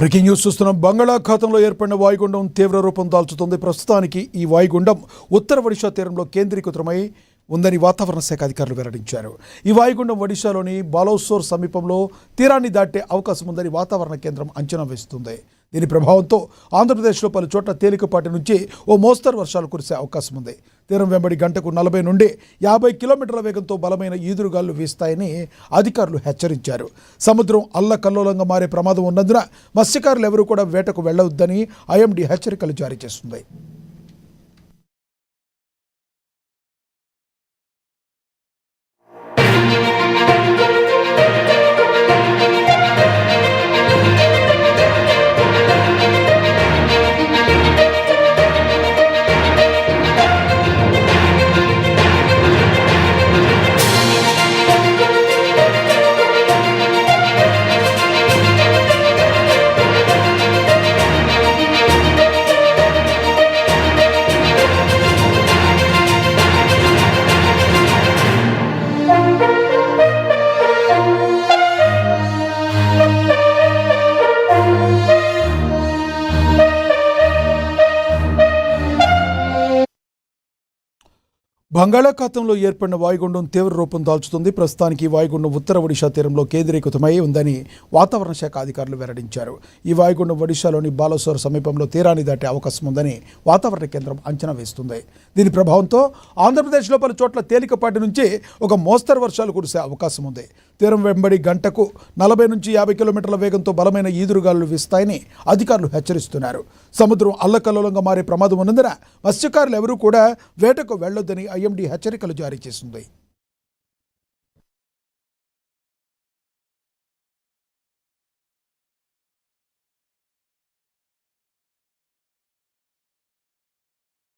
Breaking news చూస్తున్నాం. బంగాళాఖాతంలో ఏర్పడిన వాయుగుండం తీవ్ర రూపం దాల్చుతుంది. ప్రస్తుతానికి ఈ వాయుగుండం ఉత్తర ఒడిషా తీరంలో కేంద్రీకృతమై ఉందని వాతావరణ శాఖ అధికారులు వెల్లడించారు. ఈ వాయుగుండం ఒడిశాలోని బాలసోర్ సమీపంలో తీరాన్ని దాటే అవకాశం ఉందని వాతావరణ కేంద్రం అంచనా వేస్తుంది. దీని ప్రభావంతో ఆంధ్రప్రదేశ్లో పలు చోట్ల తేలికపాటి నుంచి ఓ మోస్తరు వర్షాలు కురిసే అవకాశం ఉంది. తీరం వెంబడి గంటకు 40 నుండి 50 కిలోమీటర్ల వేగంతో బలమైన ఈదురుగాలు వీస్తాయని అధికారులు హెచ్చరించారు. సముద్రం అల్లకల్లోలంగా మారే ప్రమాదం ఉన్నందున మత్స్యకారులు ఎవరూ కూడా వేటకు వెళ్లవద్దని ఐఎండీ హెచ్చరికలు జారీ చేస్తుంది. బంగాళాఖాతంలో ఏర్పడిన వాయుగుండం తీవ్ర రూపం దాల్చుతుంది. ప్రస్తుతానికి ఈ వాయుగుండం ఉత్తర ఒడిషా తీరంలో కేంద్రీకృతమై ఉందని వాతావరణ శాఖ అధికారులు వెల్లడించారు. ఈ వాయుగుండం ఒడిశాలోని బాలసోర్ సమీపంలో తీరాన్ని దాటే అవకాశం ఉందని వాతావరణ కేంద్రం అంచనా వేస్తుంది. దీని ప్రభావంతో ఆంధ్రప్రదేశ్లో పలు చోట్ల తేలికపాటి నుంచి ఒక మోస్తరు వర్షాలు కురిసే అవకాశం ఉంది. తీరం వెంబడి గంటకు 40 నుంచి 50 కిలోమీటర్ల వేగంతో బలమైన ఈదురుగాలు వీస్తాయని అధికారులు హెచ్చరిస్తున్నారు. సముద్రం అల్లకల్లోలంగా మారే ప్రమాదం ఉన్నందున మత్స్యకారులు ఎవరూ కూడా వేటకు వెళ్లొద్దని ఐఎండీ హెచ్చరికలు జారీ చేసింది.